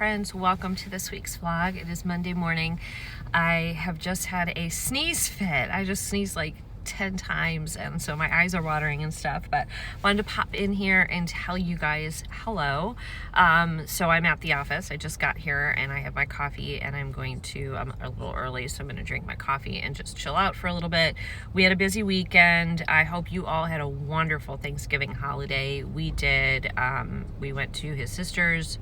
friends, welcome to this week's vlog. It is Monday morning. I have just had a sneeze fit. I just sneezed like 10 times and so my eyes are watering and stuff, but wanted to pop in here and tell you guys hello. So I'm at the office. I just got here and I have my coffee and I'm a little early, so I'm going to drink my coffee and just chill out for a little bit. We had a busy weekend. I hope you all had a wonderful Thanksgiving holiday. We did. We went to his sister's.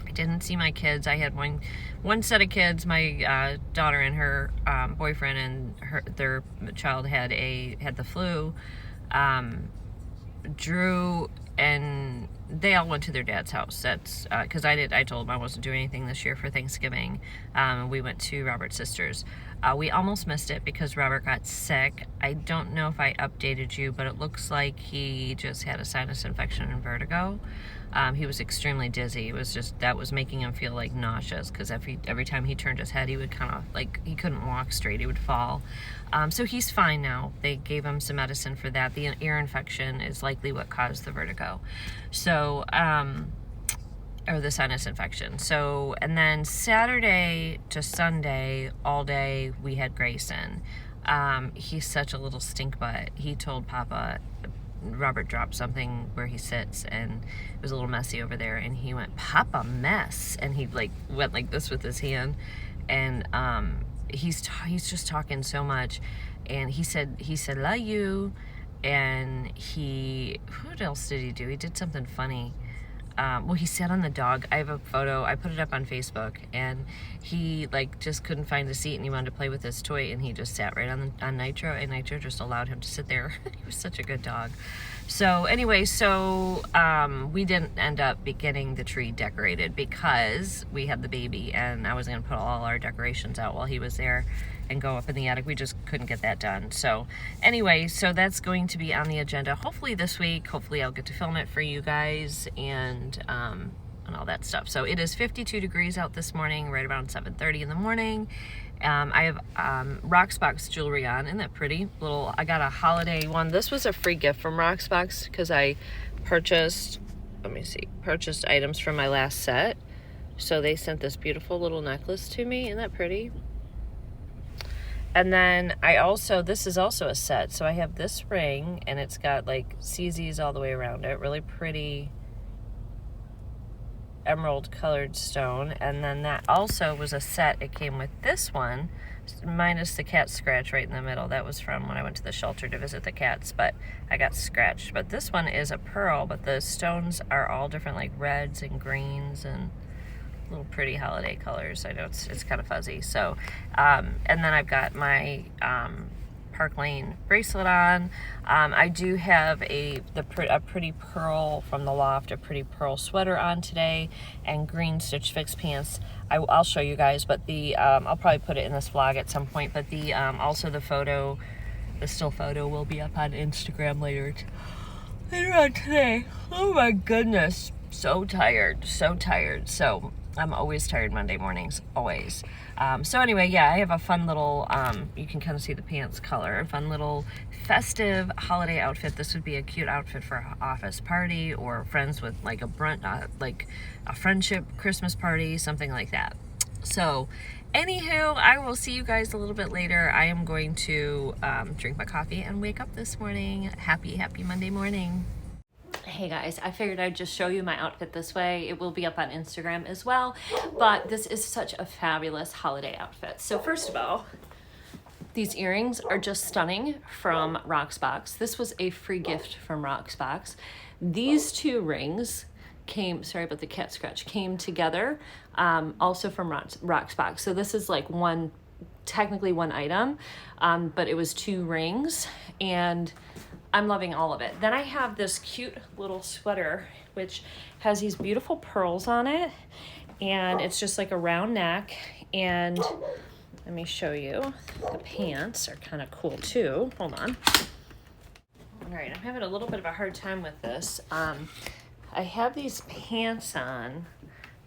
I didn't see my kids. I had one set of kids. My daughter and her boyfriend and their child had the flu. Drew and they all went to their dad's house. That's because I told them I wasn't doing anything this year for Thanksgiving. We went to Robert's sister's. We almost missed it because Robert got sick. I don't know if I updated you, but it looks like he just had a sinus infection and vertigo. He was extremely dizzy. It was that was making him feel like nauseous because every time he turned his head, he would kind of like, he couldn't walk straight, he would fall. So he's fine now. They gave him some medicine for that. The ear infection is likely what caused the vertigo. So, or the sinus infection. So, and then Saturday to Sunday, all day, we had Grayson. He's such a little stink butt. He told Papa, Robert dropped something where he sits and it was a little messy over there, and he went, "Papa, mess," and he like went like this with his hand, and he's just talking so much, and he said "love you," and what else did he do? He did something funny. Well, he sat on the dog. I have a photo. I put it up on Facebook, and he like just couldn't find a seat, and he wanted to play with his toy, and he just sat right on Nitro, and Nitro just allowed him to sit there. He was such a good dog. So anyway, we didn't end up getting the tree decorated because we had the baby, and I was going to put all our decorations out while he was there and go up in the attic. We just couldn't get that done. So anyway, so that's going to be on the agenda hopefully this week. Hopefully I'll get to film it for you guys and all that stuff. So it is 52 degrees out this morning, right around 7:30 in the morning. I have rocksbox jewelry on. Isn't that pretty? I got a holiday one. This was a free gift from rocksbox because I purchased items from my last set. So they sent this beautiful little necklace to me. Isn't that pretty? And then this is also a set. So I have this ring, and it's got like CZs all the way around it. Really pretty emerald colored stone. And then that also was a set. It came with this one, minus the cat scratch right in the middle. That was from when I went to the shelter to visit the cats, but I got scratched. But this one is a pearl, but the stones are all different, like reds and greens and little pretty holiday colors. I know it's kind of fuzzy. So, and then I've got my Parklane bracelet on. I do have a pretty pearl from the Loft, a pretty pearl sweater on today, and green Stitchfix pants. I'll show you guys, but I'll probably put it in this vlog at some point. But also the still photo will be up on Instagram later on today. Oh my goodness, so tired. So I'm always tired Monday mornings, always. So anyway, yeah, I have a fun little, you can kind of see the pants color, a fun little festive holiday outfit. This would be a cute outfit for an office party or friends with like like a friendship Christmas party, something like that. So anywho, I will see you guys a little bit later. I am going to drink my coffee and wake up this morning. Happy Monday morning. Hey guys, I figured I'd just show you my outfit this way. It will be up on Instagram as well, but this is such a fabulous holiday outfit. So first of all, these earrings are just stunning from rocksbox. This was a free gift from rocksbox. These two rings sorry about the cat scratch, came together also from rocksbox. So this is like technically one item, but it was two rings, and I'm loving all of it. Then I have this cute little sweater, which has these beautiful pearls on it, and it's just like a round neck. And let me show you, the pants are kind of cool too. Hold on. All right, I'm having a little bit of a hard time with this. I have these pants on.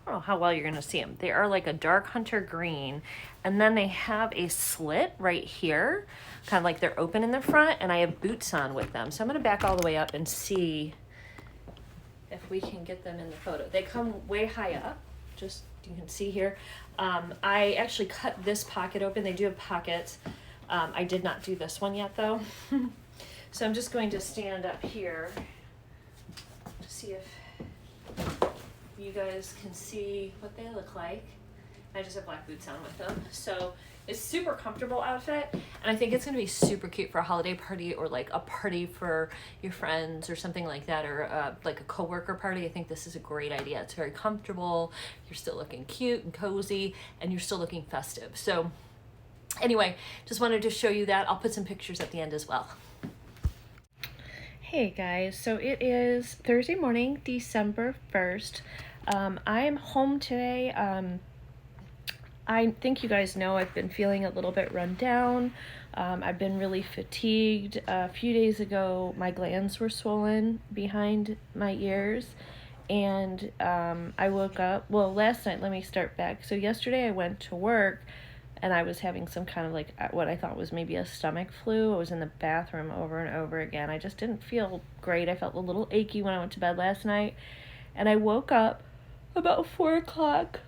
I don't know how well you're gonna see them. They are like a dark hunter green, and then they have a slit right here, kind of like they're open in the front, and I have boots on with them. So I'm gonna back all the way up and see if we can get them in the photo. They come way high up, just you can see here. I actually cut this pocket open. They do have pockets. I did not do this one yet though. So I'm just going to stand up here to see if you guys can see what they look like. I just have black boots on with them. So it's super comfortable outfit, and I think it's gonna be super cute for a holiday party or like a party for your friends or something like that, or like a coworker party. I think this is a great idea. It's very comfortable. You're still looking cute and cozy, and you're still looking festive. So anyway, just wanted to show you that. I'll put some pictures at the end as well. Hey guys, so it is Thursday morning, December 1st. I am home today. I think you guys know I've been feeling a little bit run down. I've been really fatigued. A few days ago, my glands were swollen behind my ears, and I woke up, well, last night, let me start back. So yesterday I went to work, and I was having some kind of like what I thought was maybe a stomach flu. I was in the bathroom over and over again. I just didn't feel great. I felt a little achy when I went to bed last night, and I woke up about 4 o'clock.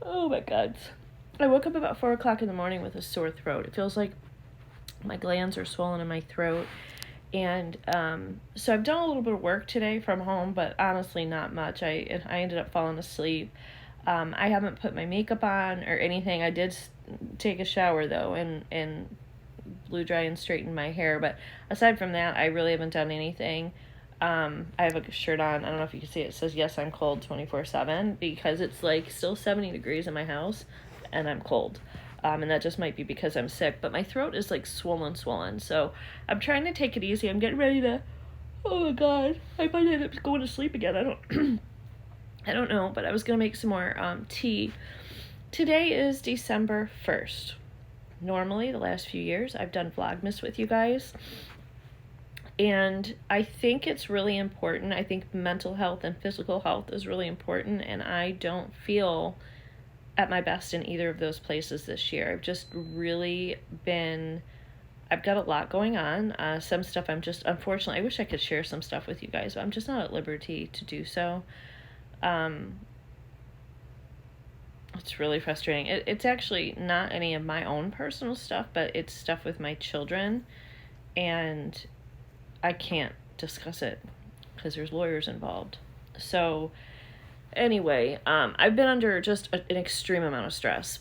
Oh my God. I woke up about 4 o'clock in the morning with a sore throat. It feels like my glands are swollen in my throat. And so I've done a little bit of work today from home, but honestly not much. I ended up falling asleep. I haven't put my makeup on or anything. I did take a shower though and blow dry and straighten my hair. But aside from that, I really haven't done anything. I have a shirt on. I don't know if you can see it. It says, "Yes, I'm cold 24/7" because it's like still 70 degrees in my house. And I'm cold, and that just might be because I'm sick, but my throat is like swollen, so I'm trying to take it easy. I'm getting ready to, oh my God, I might end up going to sleep again. I don't know, but I was gonna make some more tea. Today is December 1st. Normally, the last few years, I've done Vlogmas with you guys, and I think it's really important. I think mental health and physical health is really important, and I don't feel at my best in either of those places this year. I've just really been, I've got a lot going on. Some stuff I'm just, unfortunately, I wish I could share some stuff with you guys, but I'm just not at liberty to do so. It's really frustrating. It's actually not any of my own personal stuff, but it's stuff with my children, and I can't discuss it because there's lawyers involved. So anyway, I've been under just an extreme amount of stress.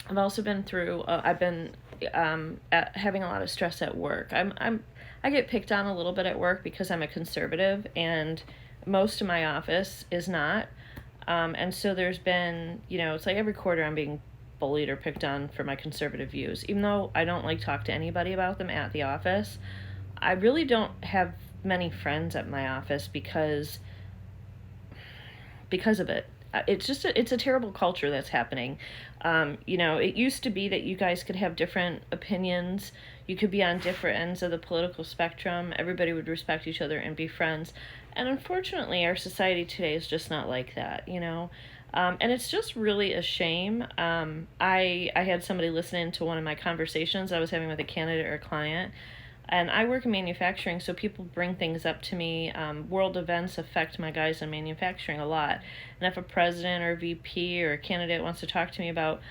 I've also been through, having a lot of stress at work. I get picked on a little bit at work because I'm a conservative, and most of my office is not. And so there's been, it's like every quarter I'm being bullied or picked on for my conservative views. Even though I don't like talk to anybody about them at the office, I really don't have many friends at my office because of it. It's a terrible culture that's happening. It used to be that you guys could have different opinions. You could be on different ends of the political spectrum. Everybody would respect each other and be friends. And unfortunately, our society today is just not like that, and it's just really a shame. I had somebody listening to one of my conversations I was having with a candidate or a client. And I work in manufacturing, so people bring things up to me. World events affect my guys in manufacturing a lot. And if a president or a VP or a candidate wants to talk to me about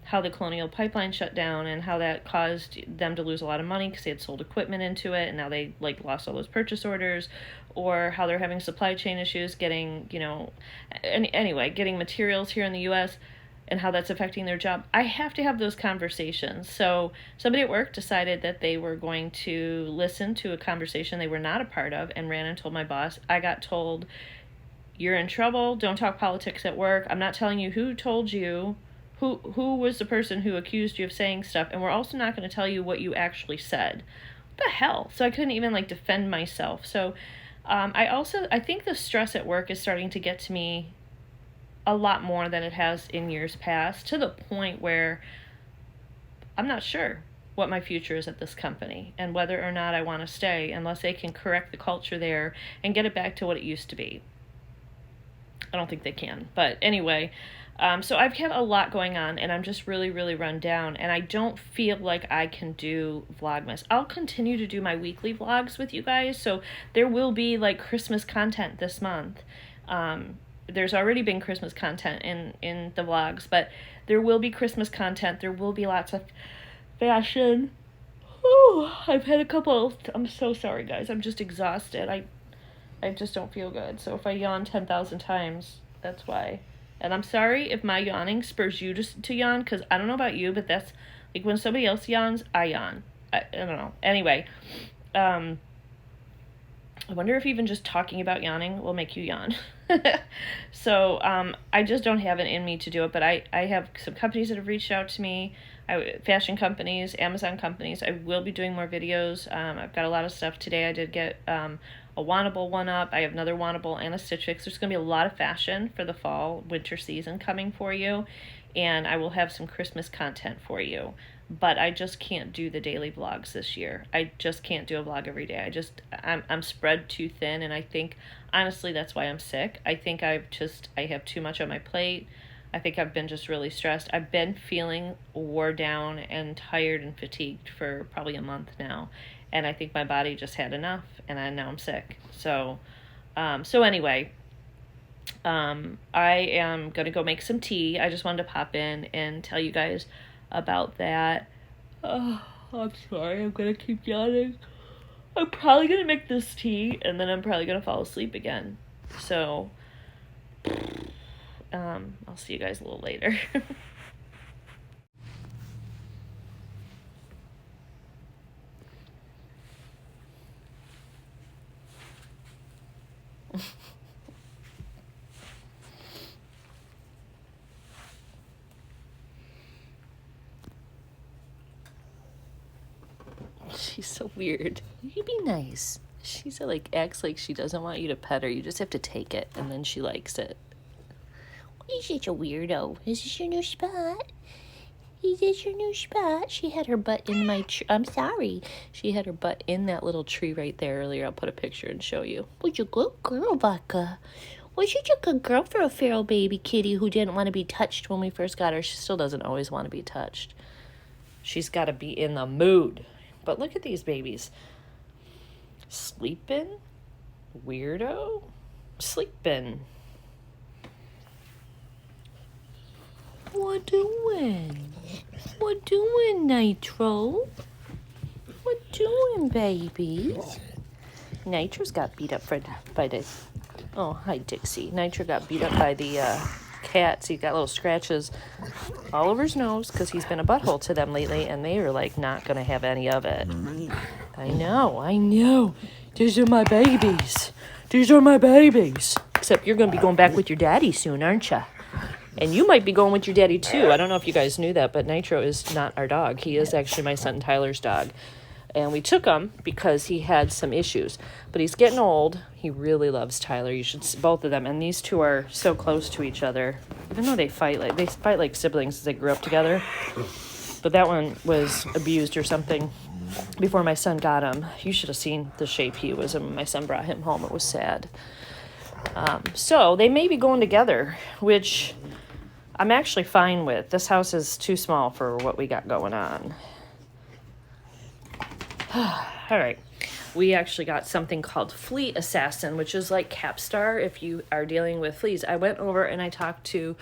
how the Colonial Pipeline shut down and how that caused them to lose a lot of money because they had sold equipment into it and now they lost all those purchase orders, or how they're having supply chain issues getting, getting materials here in the U.S., and how that's affecting their job, I have to have those conversations. So somebody at work decided that they were going to listen to a conversation they were not a part of and ran and told my boss. I got told, "You're in trouble. Don't talk politics at work. I'm not telling you who told you, who was the person who accused you of saying stuff, and we're also not going to tell you what you actually said." What the hell? So I couldn't even defend myself. So I think the stress at work is starting to get to me a lot more than it has in years past, to the point where I'm not sure what my future is at this company and whether or not I want to stay unless they can correct the culture there and get it back to what it used to be. I don't think they can. But anyway, so I've had a lot going on, and I'm just really, really run down, and I don't feel like I can do Vlogmas. I'll continue to do my weekly vlogs with you guys, so there will be Christmas content this month. there's already been Christmas content in the vlogs, but there will be Christmas content. There will be lots of fashion. Oh, I've had a couple. I'm so sorry, guys. I'm just exhausted. I just don't feel good. So if I yawn 10,000 times, that's why. And I'm sorry if my yawning spurs you to yawn, because I don't know about you, but that's like when somebody else yawns, I yawn. I don't know. Anyway, I wonder if even just talking about yawning will make you yawn. So I just don't have it in me to do it, but I have some companies that have reached out to me, fashion companies, Amazon companies. I will be doing more videos. I've got a lot of stuff. Today I did get a wannable one up. I have another wannable and a Stitchfix. There's going to be a lot of fashion for the fall, winter season coming for you, and I will have some Christmas content for you. But I just can't do the daily vlogs this year. I just can't do a vlog every day. I'm spread too thin, and I think, honestly, that's why I'm sick. I think I have too much on my plate. I think I've been just really stressed. I've been feeling wore down and tired and fatigued for probably a month now. And I think my body just had enough, and now I'm sick. So anyway, I am going to go make some tea. I just wanted to pop in and tell you guys about that. Oh, I'm sorry. I'm going to keep yawning. I'm probably going to make this tea, and then I'm probably going to fall asleep again. So, I'll see you guys a little later. She's so weird. You be nice. She's like acts like she doesn't want you to pet her. You just have to take it, and then she likes it. You're such a weirdo. Is this your new spot? Is this your new spot? She had her butt in my tree. I'm sorry. She had her butt in that little tree right there earlier. I'll put a picture and show you. Was you a good girl, Vodka? Was you a good girl for a feral baby kitty who didn't want to be touched when we first got her? She still doesn't always want to be touched. She's got to be in the mood. But look at these babies. Sleeping? Weirdo? Sleeping. What doing? What doing, Nitro? What doing, babies? Nitro's got beat up by the... Oh, hi, Dixie. Nitro got beat up by the cats. He got little scratches all over his nose because he's been a butthole to them lately, and they are, like, not going to have any of it. I know. These are my babies. Except you're going to be going back with your daddy soon, aren't you? And you might be going with your daddy, too. I don't know if you guys knew that, but Nitro is not our dog. He is actually my son Tyler's dog. And we took him because he had some issues. But he's getting old. He really loves Tyler. You should see both of them. And these two are so close to each other. Even though they fight like siblings as they grew up together. But that one was abused or something before my son got him. You should have seen the shape he was in when my son brought him home. It was sad. So they may be going together, which I'm actually fine with. This house is too small for what we got going on. All right. We actually got something called Flea Assassin, which is like Capstar if you are dealing with fleas. I went over and I talked to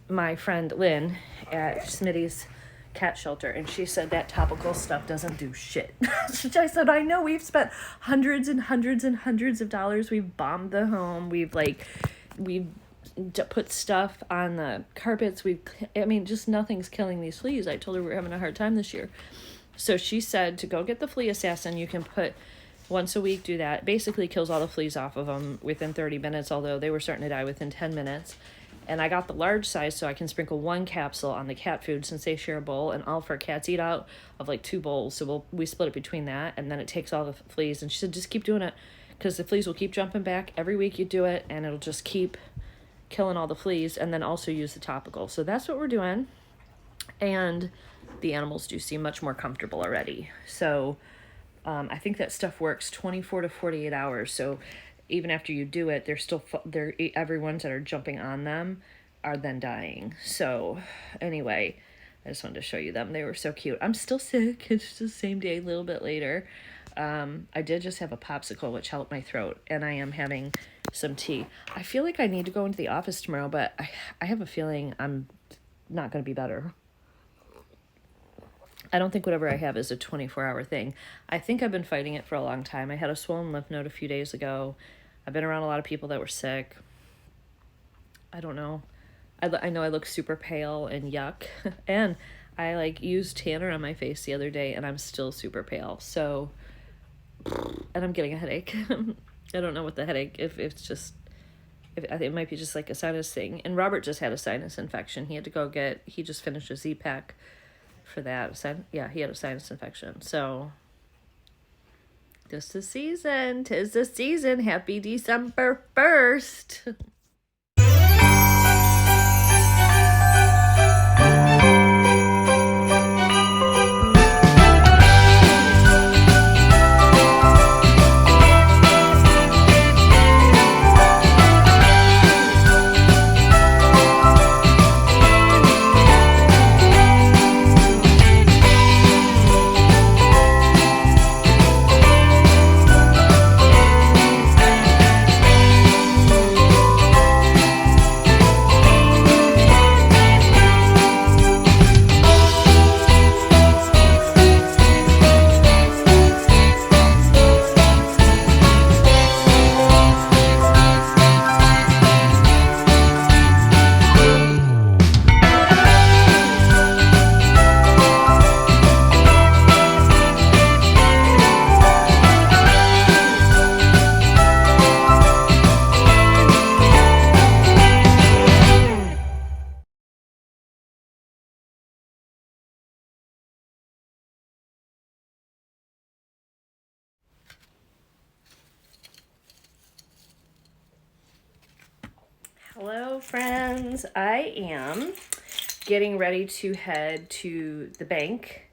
my friend Lynn at Smitty's cat shelter, and she said that topical stuff doesn't do shit. I said, I know, we've spent hundreds and hundreds and hundreds of dollars. We've bombed the home. We've put stuff on the carpets. Just nothing's killing these fleas. I told her we were having a hard time this year. So she said to go get the Flea Assassin. You can put once a week, do that. It basically kills all the fleas off of them within 30 minutes, although they were starting to die within 10 minutes. And I got the large size so I can sprinkle one capsule on the cat food since they share a bowl, and all of our cats eat out of like 2 bowls. So we split it between that, and then it takes all the fleas. And she said, just keep doing it because the fleas will keep jumping back. Every week you do it, and it'll just keep killing all the fleas, and then also use the topical. So that's what we're doing. And the animals do seem much more comfortable already. So I think that stuff works 24 to 48 hours. So even after you do it, every ones that are jumping on them are then dying. So anyway, I just wanted to show you them. They were so cute. I'm still sick. It's the same day, a little bit later. I did just have a popsicle, which helped my throat, and I am having some tea. I feel like I need to go into the office tomorrow, but I have a feeling I'm not going to be better. I don't think whatever I have is a 24-hour thing. I think I've been fighting it for a long time. I had a swollen lymph node a few days ago. I've been around a lot of people that were sick. I don't know. I know I look super pale and yuck. And I like used tanner on my face the other day and I'm still super pale. So, and I'm getting a headache. I don't know what the headache, if it's just, I think it might be just like a sinus thing. And Robert just had a sinus infection. He had to go he just finished a Z-Pack for that. Yeah, he had a sinus infection. So, just the season. 'Tis the season. Happy December 1st. Hello friends, I am getting ready to head to the bank.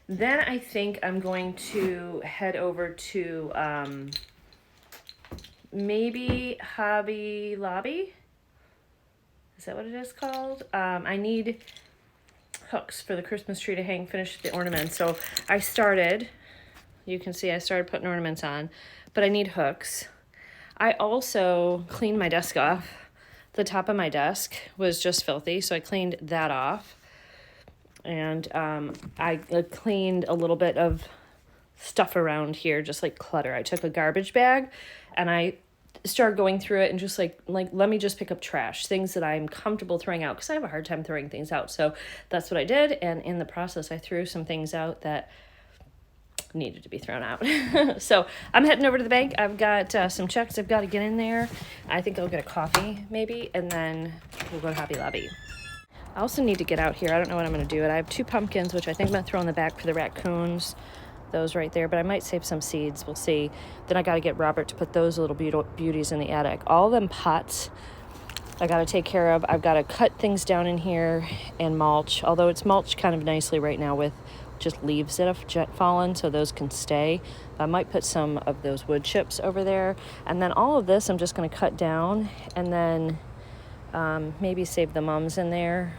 Then I think I'm going to head over to maybe Hobby Lobby. Is that what it is called? I need hooks for the Christmas tree to finish the ornaments. So I started, you can see I started putting ornaments on, but I need hooks. I also cleaned my desk off. The top of my desk was just filthy, so I cleaned that off. And I cleaned a little bit of stuff around here, just like clutter. I took a garbage bag and I started going through it and just like let me just pick up trash, things that I'm comfortable throwing out, because I have a hard time throwing things out. So that's what I did, and in the process I threw some things out that needed to be thrown out. So I'm heading over to the bank. I've got some checks I've got to get in there. I think I'll get a coffee maybe, and then we'll go to Hobby Lobby. I also need to get out here. I don't know what I'm going to do. I have 2 pumpkins, which I think I'm going to throw in the back for the raccoons. Those right there, but I might save some seeds. We'll see. Then I got to get Robert to put those little beauties in the attic. All them pots I got to take care of. I've got to cut things down in here and mulch, although it's mulched kind of nicely right now with just leaves that have fallen, so those can stay. I might put some of those wood chips over there, and then all of this I'm just going to cut down, and then maybe save the mums in there.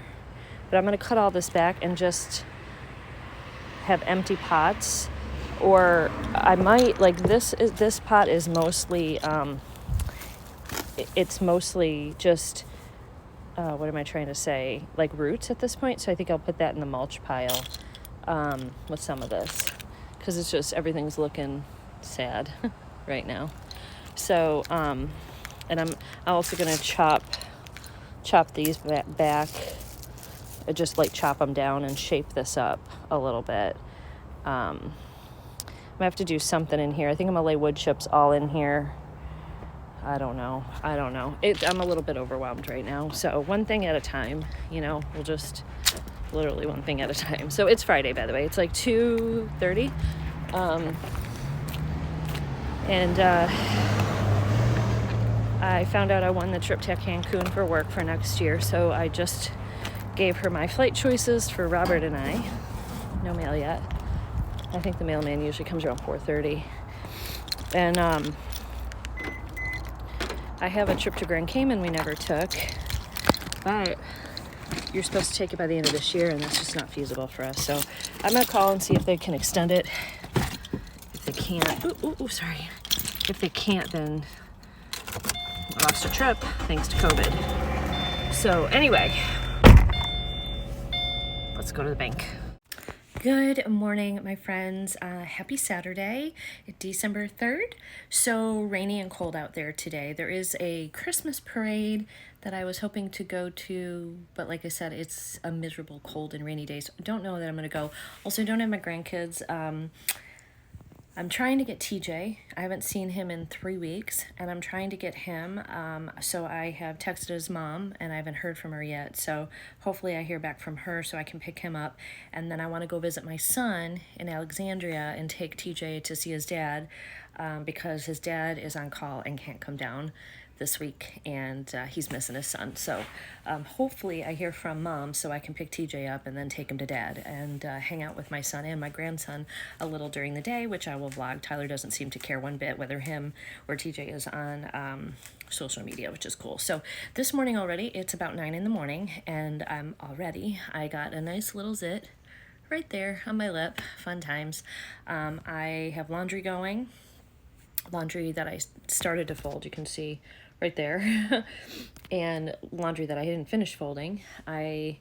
But I'm going to cut all this back and just have empty pots, or I might, like this pot is mostly it's mostly just what am I trying to say, like roots at this point, so I think I'll put that in the mulch pile with some of this, because it's just everything's looking sad right now. So and I'm also gonna chop these back, just like chop them down and shape this up a little bit. I have to do something in here. I think I'm gonna lay wood chips all in here. I don't know. I'm a little bit overwhelmed right now. So one thing at a time, we'll just literally one thing at a time. So it's Friday, by the way. It's like 2:30. And I found out I won the trip to Cancun for work for next year. So I just gave her my flight choices for Robert and I. No mail yet. I think the mailman usually comes around 4:30. And I have a trip to Grand Cayman we never took, but you're supposed to take it by the end of this year, and that's just not feasible for us. So I'm going to call and see if they can extend it. If they can't, sorry. If they can't, then I lost a trip thanks to COVID. So anyway, let's go to the bank. Good morning, my friends. Happy Saturday, December 3rd. So rainy and cold out there today. There is a Christmas parade that I was hoping to go to, but like I said, it's a miserable cold and rainy day, so I don't know that I'm gonna go. Also, I don't have my grandkids. I'm trying to get TJ. I haven't seen him in 3 weeks, and I'm trying to get him. So I have texted his mom, and I haven't heard from her yet. So hopefully I hear back from her so I can pick him up. And then I want to go visit my son in Alexandria and take TJ to see his dad because his dad is on call and can't come down this week, and he's missing his son. So hopefully I hear from mom so I can pick TJ up and then take him to dad and hang out with my son and my grandson a little during the day, which I will vlog. Tyler doesn't seem to care one bit whether him or TJ is on social media, which is cool. So this morning already, it's about 9 in the morning, and I got a nice little zit right there on my lip. Fun times. I have laundry going. Laundry that I started to fold, you can see right there, and laundry that I didn't finish folding. I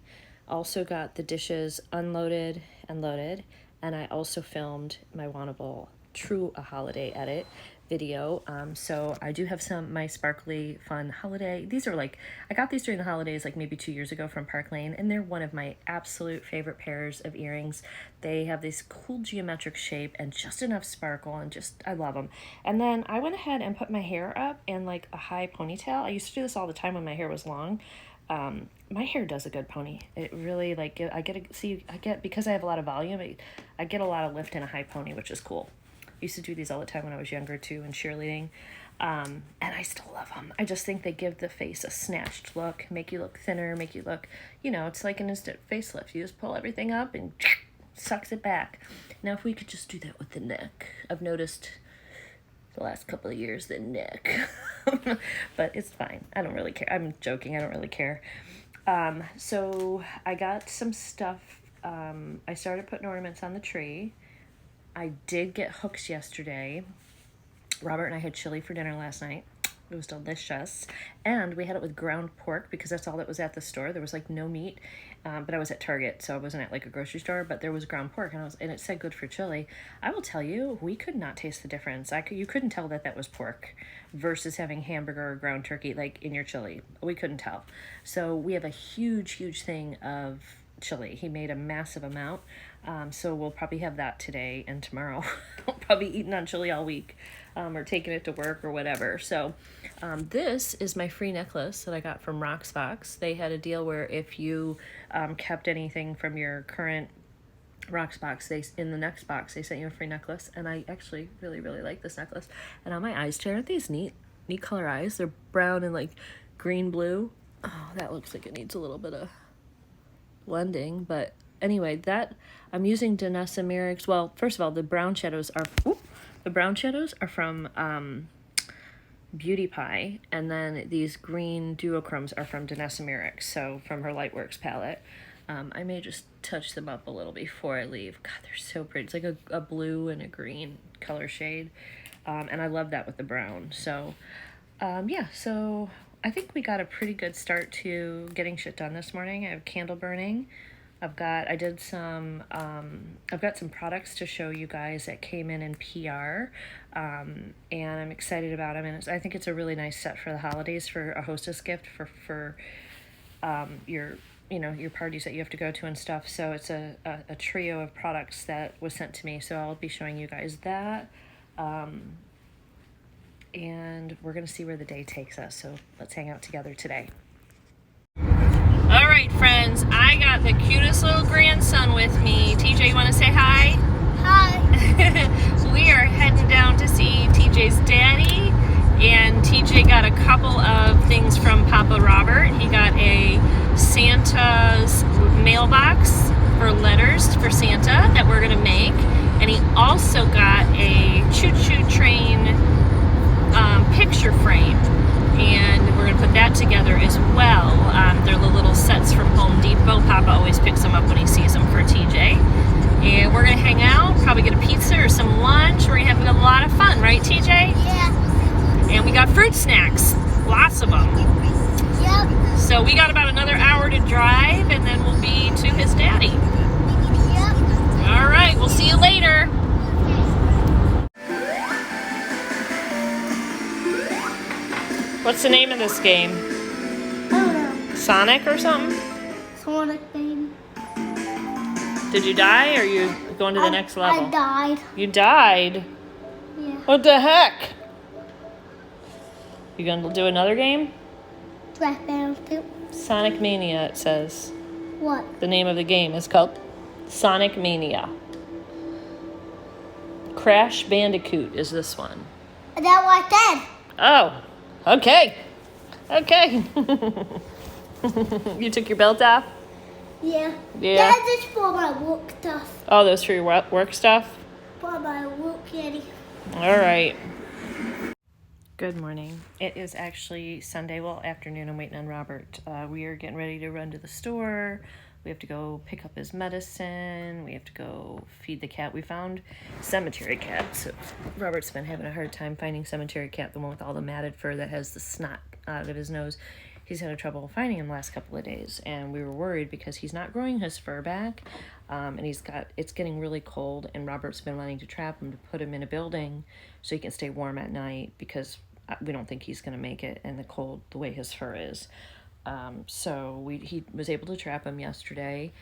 also got the dishes unloaded and loaded, and I also filmed my wantable True a Holiday edit video. So I do have my sparkly fun holiday. These are like, I got these during the holidays like maybe 2 years ago from Parklane, and they're one of my absolute favorite pairs of earrings. They have this cool geometric shape and just enough sparkle, and just, I love them. And then I went ahead and put my hair up in like a high ponytail. I used to do this all the time when my hair was long. My hair does a good pony. It really, like, because I have a lot of volume, I get a lot of lift in a high pony, which is cool. Used to do these all the time when I was younger too, in cheerleading, and I still love them. I just think they give the face a snatched look, make you look thinner, make you look, it's like an instant facelift. You just pull everything up and sucks it back. Now if we could just do that with the neck. I've noticed the last couple of years the neck, but it's fine. I don't really care. I'm joking. I don't really care. So I got some stuff. I started putting ornaments on the tree. I did get hooks yesterday. Robert and I had chili for dinner last night. It was delicious. And we had it with ground pork because that's all that was at the store. There was like no meat, but I was at Target, so I wasn't at like a grocery store, but there was ground pork, and it said good for chili. I will tell you, we could not taste the difference. You couldn't tell that was pork versus having hamburger or ground turkey like in your chili. We couldn't tell. So we have a huge thing of chili. He made a massive amount, so we'll probably have that today and tomorrow. I'll probably eating on chili all week, or taking it to work or whatever. So this is my free necklace that I got from rocksbox. They had a deal where if you kept anything from your current rocksbox, in the next box they sent you a free necklace, and I actually really like this necklace. And on my eyes today, aren't these neat color eyes? They're brown and like green blue. Oh, that looks like it needs a little bit of blending, but anyway, that I'm using Danessa Myricks. Well, first of all, the brown shadows are from Beauty Pie, and then these green duochromes are from Danessa Myricks, so from her Lightworks palette. I may just touch them up a little before I leave. God, they're so pretty. It's like a blue and a green color shade, and I love that with the brown. So yeah, so I think we got a pretty good start to getting shit done this morning. I have candle burning. I've got some products to show you guys that came in PR, and I'm excited about them. And I think it's a really nice set for the holidays, for a hostess gift for your parties that you have to go to and stuff. So it's a trio of products that was sent to me. So I'll be showing you guys that. And we're going to see where the day takes us. So let's hang out together today. All right, friends, I got the cutest little grandson with me. TJ, you want to say hi? Hi. We are heading down to see TJ's daddy, and TJ got a couple of things from Papa Robert. He got a Santa's mailbox for letters for Santa that we're going to make, and he also got a choo-choo train picture frame, and we're going to put that together as well. They're the little sets from Home Depot. Papa always picks them up when he sees them for TJ. And we're gonna hang out, probably get a pizza or some lunch. We're gonna have a lot of fun, right, TJ? Yeah. And we got fruit snacks, lots of them. Yep. So we got about another hour to drive, and then we'll be to his daddy. Yep. All right, we'll see you later. What's the name of this game? I don't know. Sonic or something? Sonic baby. Did you die, or are you going to the next level? I died. You died? Yeah. What the heck? You gonna do another game? Draft Battlefield. Sonic Mania, it says. What? The name of the game is called Sonic Mania. Crash Bandicoot is this one. Is that what I said? Oh, okay. Okay. You took your belt off? Yeah. Yeah. That's just for my work stuff. Oh, those for your work stuff? For my work, Eddie. All right. Good morning. It is actually Sunday, well, afternoon. I'm waiting on Robert. We are getting ready to run to the store. We have to go pick up his medicine. We have to go feed the cat. We found cemetery cat. So Robert's been having a hard time finding cemetery cat, the one with all the matted fur that has the snot out of his nose. He's had trouble finding him the last couple of days, and we were worried because he's not growing his fur back, and it's getting really cold, and Robert's been wanting to trap him to put him in a building so he can stay warm at night, because we don't think he's going to make it in the cold the way his fur is. So he was able to trap him yesterday,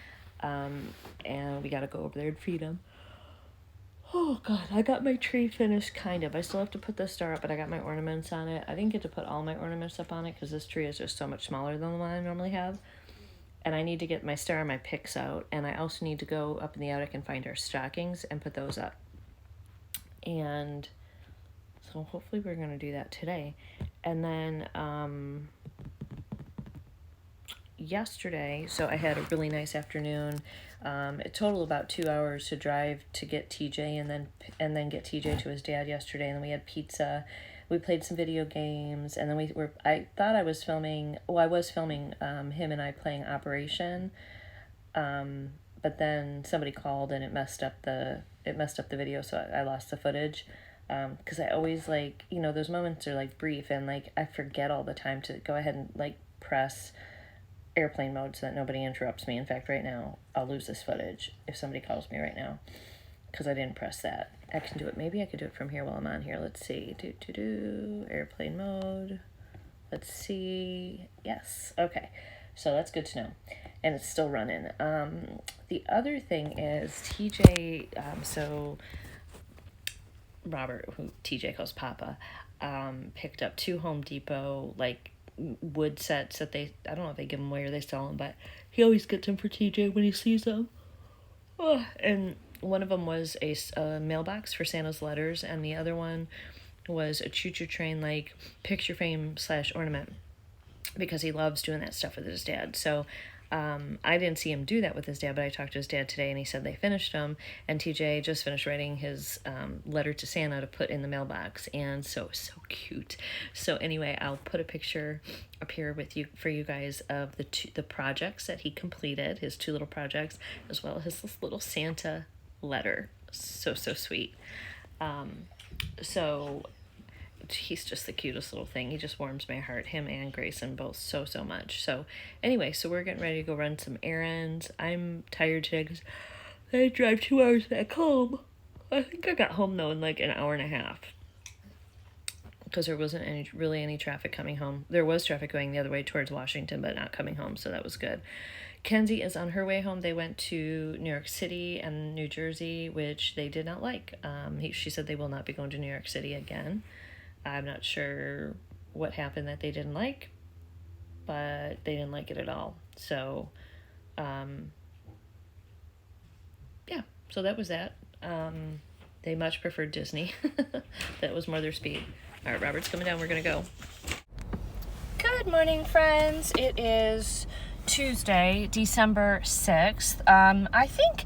and we got to go over there and feed him. Oh God, I got my tree finished, kind of. I still have to put the star up, but I got my ornaments on it. I didn't get to put all my ornaments up on it because this tree is just so much smaller than the one I normally have. And I need to get my star and my picks out, and I also need to go up in the attic and find our stockings and put those up. And so hopefully we're going to do that today. And then yesterday, so I had a really nice afternoon. It totaled about 2 hours to drive to get TJ and then get TJ to his dad yesterday, and then we had pizza. We played some video games, and then I thought I was filming. Oh, I was filming him and I playing Operation, but then somebody called and it messed up the video, so I lost the footage. Because I always those moments are brief, and I forget all the time to go ahead and press airplane mode so that nobody interrupts me. In fact, right now I'll lose this footage if somebody calls me right now because I didn't press that. I can do it. Maybe I could do it from here while I'm on here. Let's see. Airplane mode. Let's see. Yes. Okay. So that's good to know. And it's still running. The other thing is TJ, so Robert, who TJ calls Papa, picked up 2 Home Depot, wood sets that I don't know if they give them away or they sell them, but he always gets them for TJ when he sees them. Oh, and one of them was a mailbox for Santa's letters, and the other one was a choo-choo train picture frame / ornament, because he loves doing that stuff with his dad. So I didn't see him do that with his dad, but I talked to his dad today, and he said they finished them, and TJ just finished writing his letter to Santa to put in the mailbox, and so it was so cute. So anyway, I'll put a picture up here for you guys of the projects that he completed, his 2 little projects, as well as this little Santa letter. So sweet. So he's just the cutest little thing. He just warms my heart, him and Grayson both so much. So anyway, so we're getting ready to go run some errands. I'm tired today because I drive 2 hours back home. I think I got home though in an hour and a half because there wasn't really any traffic coming home. There was traffic going the other way towards Washington, but not coming home, so that was good. Kenzie is on her way home. They went to New York City and New Jersey, which they did not like. She said they will not be going to New York City again. I'm not sure what happened that they didn't like, but they didn't like it at all. So, yeah, so that was that. They much preferred Disney. That was more their speed. All right, Robert's coming down. We're going to go. Good morning, friends. It is Tuesday, December 6th. I think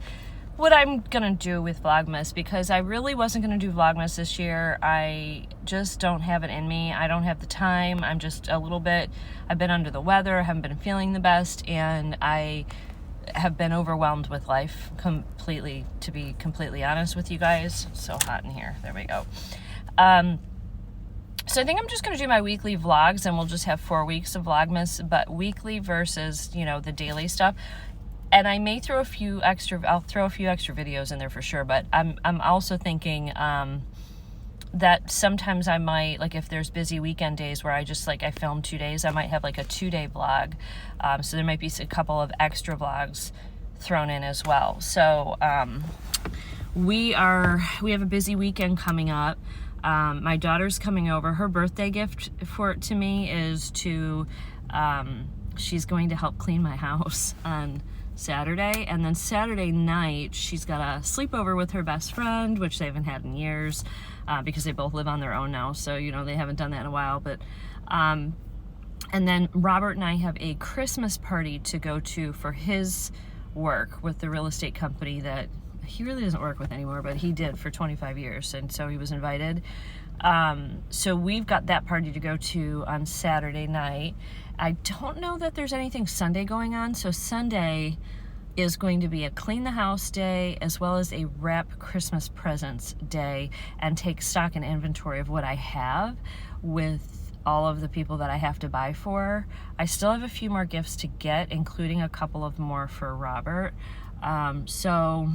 what I'm gonna do with Vlogmas, because I really wasn't gonna do Vlogmas this year. I just don't have it in me. I don't have the time. I'm just a little bit, I've been under the weather, I haven't been feeling the best, and have been overwhelmed with life completely, to be completely honest with you guys. It's so hot in here. There we go. So I think I'm just going to do my weekly vlogs, and we'll just have 4 weeks of Vlogmas, but weekly versus, you know, the daily stuff. And I may throw a few extra, I'll throw a few extra videos in there for sure, but I'm also thinking that sometimes I might, like if there's busy weekend days where I just like, I film 2 days, I might have like a 2-day vlog. So there might be a couple of extra vlogs thrown in as well. So we have a busy weekend coming up. My daughter's coming over. Her birthday gift to me is to, she's going to help clean my house on Saturday, and then Saturday night she's got a sleepover with her best friend, which they haven't had in years, because they both live on their own now, so you know they haven't done that in a while. But and then Robert and I have a Christmas party to go to for his work with the real estate company that he really doesn't work with anymore, but he did for 25 years, and so he was invited. So we've got that party to go to on Saturday night. I don't know that there's anything Sunday going on, so Sunday is going to be a clean the house day as well as a wrap Christmas presents day, and take stock and inventory of what I have with all of the people that I have to buy for. I still have a few more gifts to get, including a couple of more for Robert. So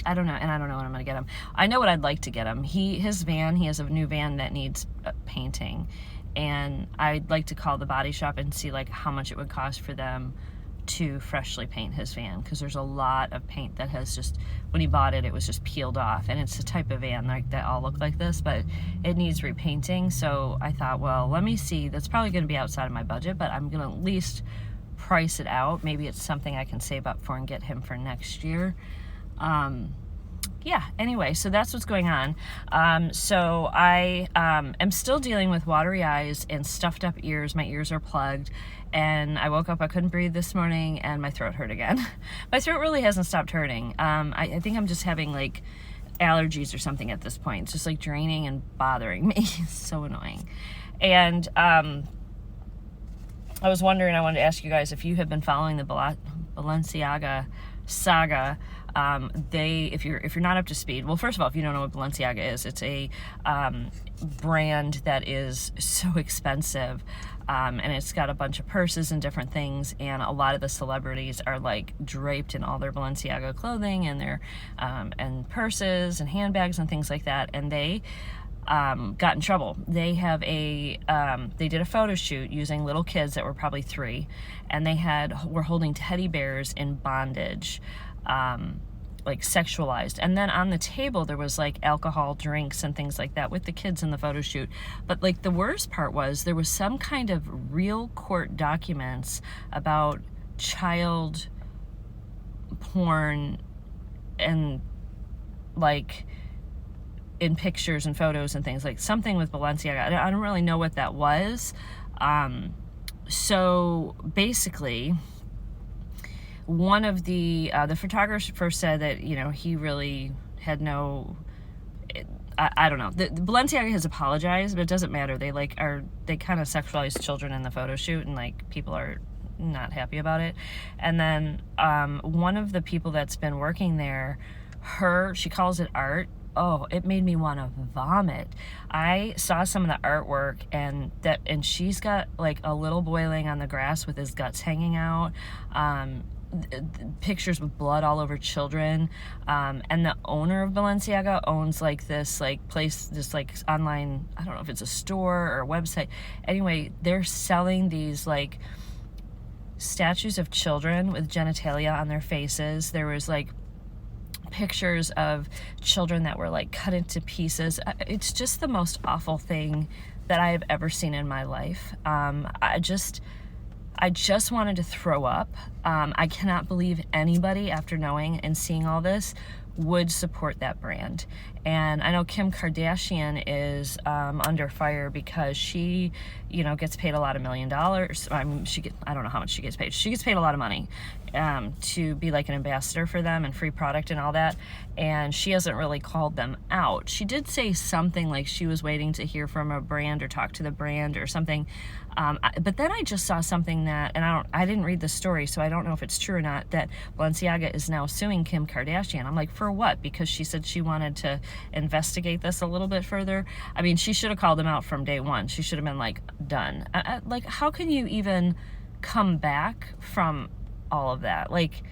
I don't know, and I don't know what I'm going to get him. I know what I'd like to get him. He has a new van that needs painting, and I'd like to call the body shop and see like how much it would cost for them to freshly paint his van, because there's a lot of paint that has just, when he bought it, it was just peeled off, and it's a type of van like that all look like this, but it needs repainting. So I thought, well, let me see. That's probably going to be outside of my budget, but I'm going to at least price it out. Maybe it's something I can save up for and get him for next year. Yeah, anyway, so that's what's going on. So I am still dealing with watery eyes and stuffed up ears. My ears are plugged, and I woke up, I couldn't breathe this morning, and my throat hurt again. My throat really hasn't stopped hurting. I think I'm just having like allergies or something at this point. It's just like draining and bothering me. It's so annoying. And I was wondering, I wanted to ask you guys if you have been following the Balenciaga saga. If you're not up to speed, well, first of all, if you don't know what Balenciaga is, it's a brand that is so expensive, and it's got a bunch of purses and different things, and a lot of the celebrities are like draped in all their Balenciaga clothing and their and purses and handbags and things like that, and they got in trouble. They have they did a photo shoot using little kids that were probably 3, and were holding teddy bears in bondage, like sexualized. And then on the table there was like alcohol, drinks, and things like that with the kids in the photo shoot. But like the worst part was there was some kind of real court documents about child porn, and like in pictures and photos and things, like something with Balenciaga. I don't really know what that was. So basically, one of the photographer said that, you know, he really had no, I don't know. The Balenciaga has apologized, but it doesn't matter. They kind of sexualized children in the photo shoot, and like people are not happy about it. And then one of the people that's been working there, she calls it art. Oh, it made me want to vomit. I saw some of the artwork, and she's got like a little boy laying on the grass with his guts hanging out, pictures with blood all over children, and the owner of Balenciaga owns like this like place, this like online, I don't know if it's a store or a website. Anyway, they're selling these like statues of children with genitalia on their faces. There was like pictures of children that were like cut into pieces. It's just the most awful thing that I have ever seen in my life. I just wanted to throw up. I cannot believe anybody, after knowing and seeing all this, would support that brand. And I know Kim Kardashian is under fire because she, you know, gets paid a lot of $1 million. I mean, I don't know how much she gets paid. She gets paid a lot of money to be like an ambassador for them and free product and all that. And she hasn't really called them out. She did say something like she was waiting to hear from a brand or talk to the brand or something. But then I just saw something that, and I didn't read the story, so I don't know if it's true or not, that Balenciaga is now suing Kim Kardashian. I'm like, for what? Because she said she wanted to investigate this a little bit further. I mean, she should have called them out from day one. She should have been like, done. Like, how can you even come back from all of that? Like,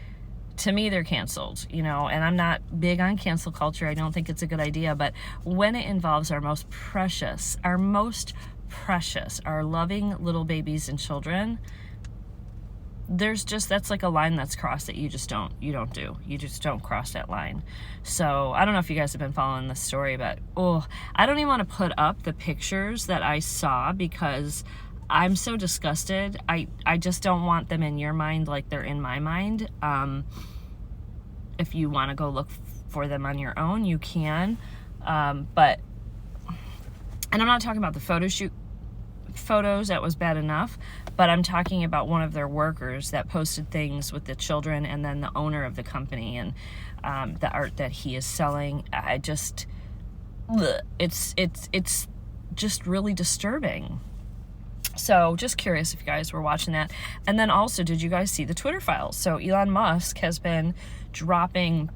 to me, they're canceled, you know, and I'm not big on cancel culture. I don't think it's a good idea, but when it involves our most precious, our loving little babies and children, that's like a line that's crossed that you just don't cross that line. So I don't know if you guys have been following this story, but I don't even want to put up the pictures that I saw because I'm so disgusted. I just don't want them in your mind like they're in my mind. If you want to go look for them on your own, you can. And I'm not talking about the photo shoot photos, that was bad enough, but I'm talking about one of their workers that posted things with the children and then the owner of the company and the art that he is selling. It's just really disturbing. So just curious if you guys were watching that. And then also, did you guys see the Twitter files? So Elon Musk has been dropping,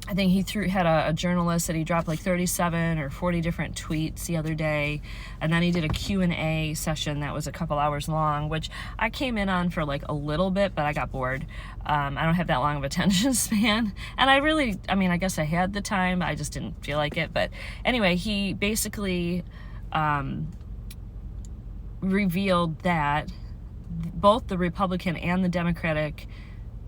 I think he had a journalist that he dropped like 37 or 40 different tweets the other day. And then he did a Q&A session that was a couple hours long, which I came in on for like a little bit, but I got bored. I don't have that long of attention span. And I guess I had the time. I just didn't feel like it. But anyway, he basically revealed that both the Republican and the Democratic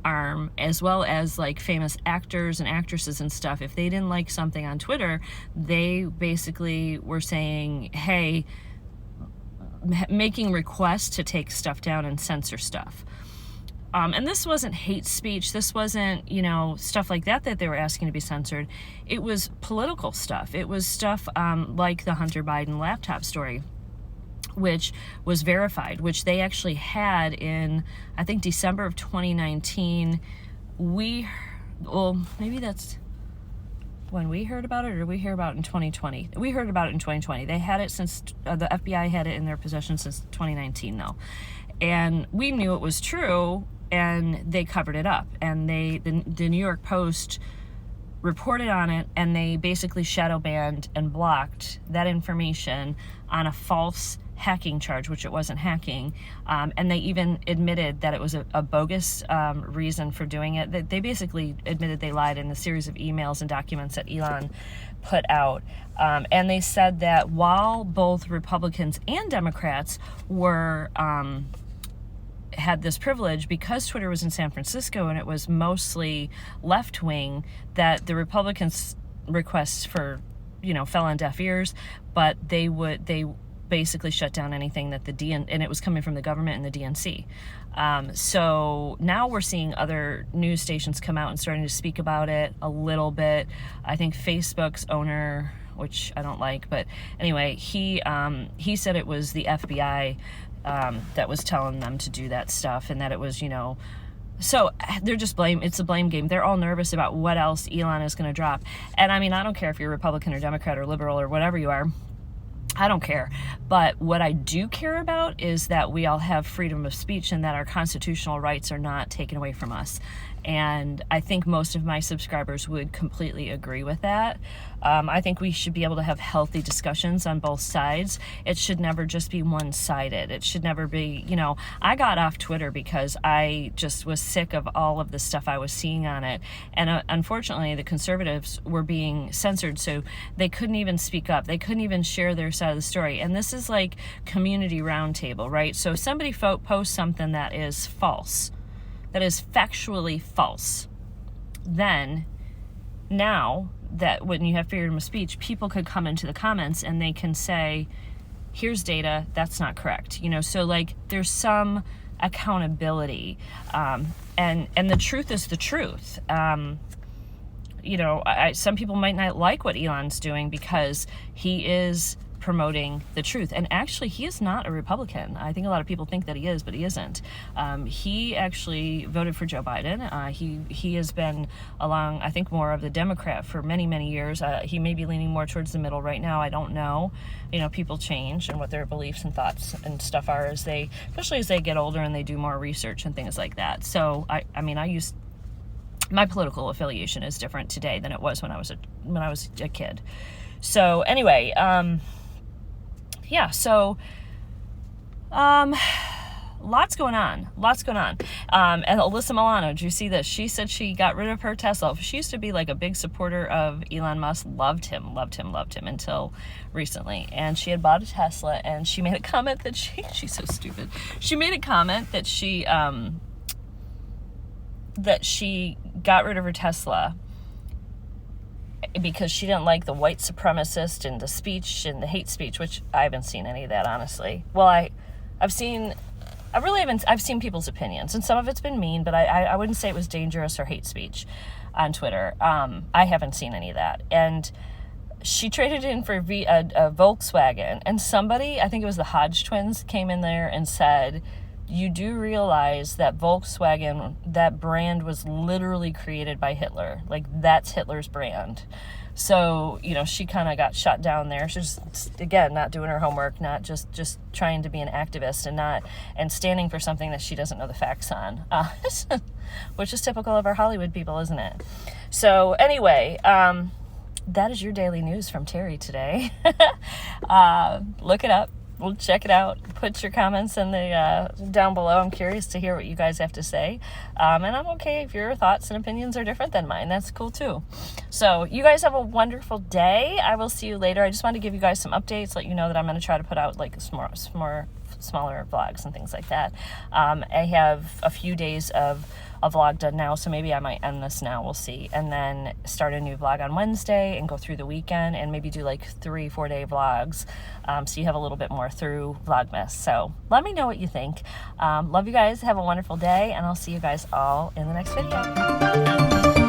arm, as well as like famous actors and actresses and stuff, if they didn't like something on Twitter, they basically were saying, hey, making requests to take stuff down and censor stuff. And this wasn't hate speech. This wasn't, stuff like that they were asking to be censored. It was political stuff. It was stuff like the Hunter Biden laptop story, which was verified, which they actually had in, I think, December of 2019. Maybe that's when we heard about it, or we hear about it in 2020. We heard about it in 2020. They had it since, the FBI had it in their possession since 2019, though. And we knew it was true, and they covered it up. And the New York Post reported on it, and they basically shadow banned and blocked that information on a false hacking charge, which it wasn't hacking, and they even admitted that it was a bogus reason for doing it. They basically admitted they lied in the series of emails and documents that Elon put out, and they said that while both Republicans and Democrats had this privilege, because Twitter was in San Francisco and it was mostly left-wing, that the Republicans' requests fell on deaf ears, but they basically shut down anything that and it was coming from the government and the DNC. So now we're seeing other news stations come out and starting to speak about it a little bit. I think Facebook's owner, which I don't like, but anyway, he said it was the FBI that was telling them to do that stuff, and that it was, so they're just it's a blame game. They're all nervous about what else Elon is going to drop. And I mean, I don't care if you're Republican or Democrat or liberal or whatever you are. I don't care. But what I do care about is that we all have freedom of speech and that our constitutional rights are not taken away from us. And I think most of my subscribers would completely agree with that. I think we should be able to have healthy discussions on both sides. It should never just be one-sided. It should never be, I got off Twitter because I just was sick of all of the stuff I was seeing on it. And unfortunately, the conservatives were being censored, so they couldn't even speak up. They couldn't even share their side of the story. And this is like community roundtable, right? So if somebody posts something that is false, that is factually false, then now that when you have freedom of speech, people could come into the comments and they can say, here's data, that's not correct. So like there's some accountability. And the truth is the truth. you know, some people might not like what Elon's doing because he is promoting the truth. And actually, he is not a Republican. I think a lot of people think that he is, but he isn't. He actually voted for Joe Biden. He has been along, I think, more of the Democrat for many, many years. He may be leaning more towards the middle right now. I don't know. You know, people change and what their beliefs and thoughts and stuff are especially as they get older and they do more research and things like that. So, my political affiliation is different today than it was when I was a kid. So anyway, yeah, so lots going on. And Alyssa Milano, did you see this? She said she got rid of her Tesla. She used to be like a big supporter of Elon Musk, loved him until recently. And she had bought a Tesla, and she made a comment that she's so stupid. She made a comment that she got rid of her Tesla because she didn't like the white supremacist and the speech and the hate speech, which I haven't seen any of that, honestly. Well, I've seen people's opinions, and some of it's been mean, but I wouldn't say it was dangerous or hate speech on Twitter. I haven't seen any of that. And she traded in for a Volkswagen, and somebody, I think it was the Hodge twins, came in there and said, you do realize that Volkswagen, that brand was literally created by Hitler. Like, that's Hitler's brand. So, you know, she kind of got shut down there. She's, again, not doing her homework, not just trying to be an activist and standing for something that she doesn't know the facts on, which is typical of our Hollywood people, isn't it? So, anyway, that is your daily news from Terry today. Look it up. We'll check it out. Put your comments in the down below. I'm curious to hear what you guys have to say. And I'm okay if your thoughts and opinions are different than mine. That's cool too. So you guys have a wonderful day. I will see you later. I just wanted to give you guys some updates, let you know that I'm going to try to put out like smaller vlogs and things like that. I have a few days of a vlog done now, so maybe I might end this now. We'll see. And then start a new vlog on Wednesday and go through the weekend and maybe do like 3-4 day vlogs, so you have a little bit more through Vlogmas. So let me know what you think. Love you guys. Have a wonderful day, and I'll see you guys all in the next video.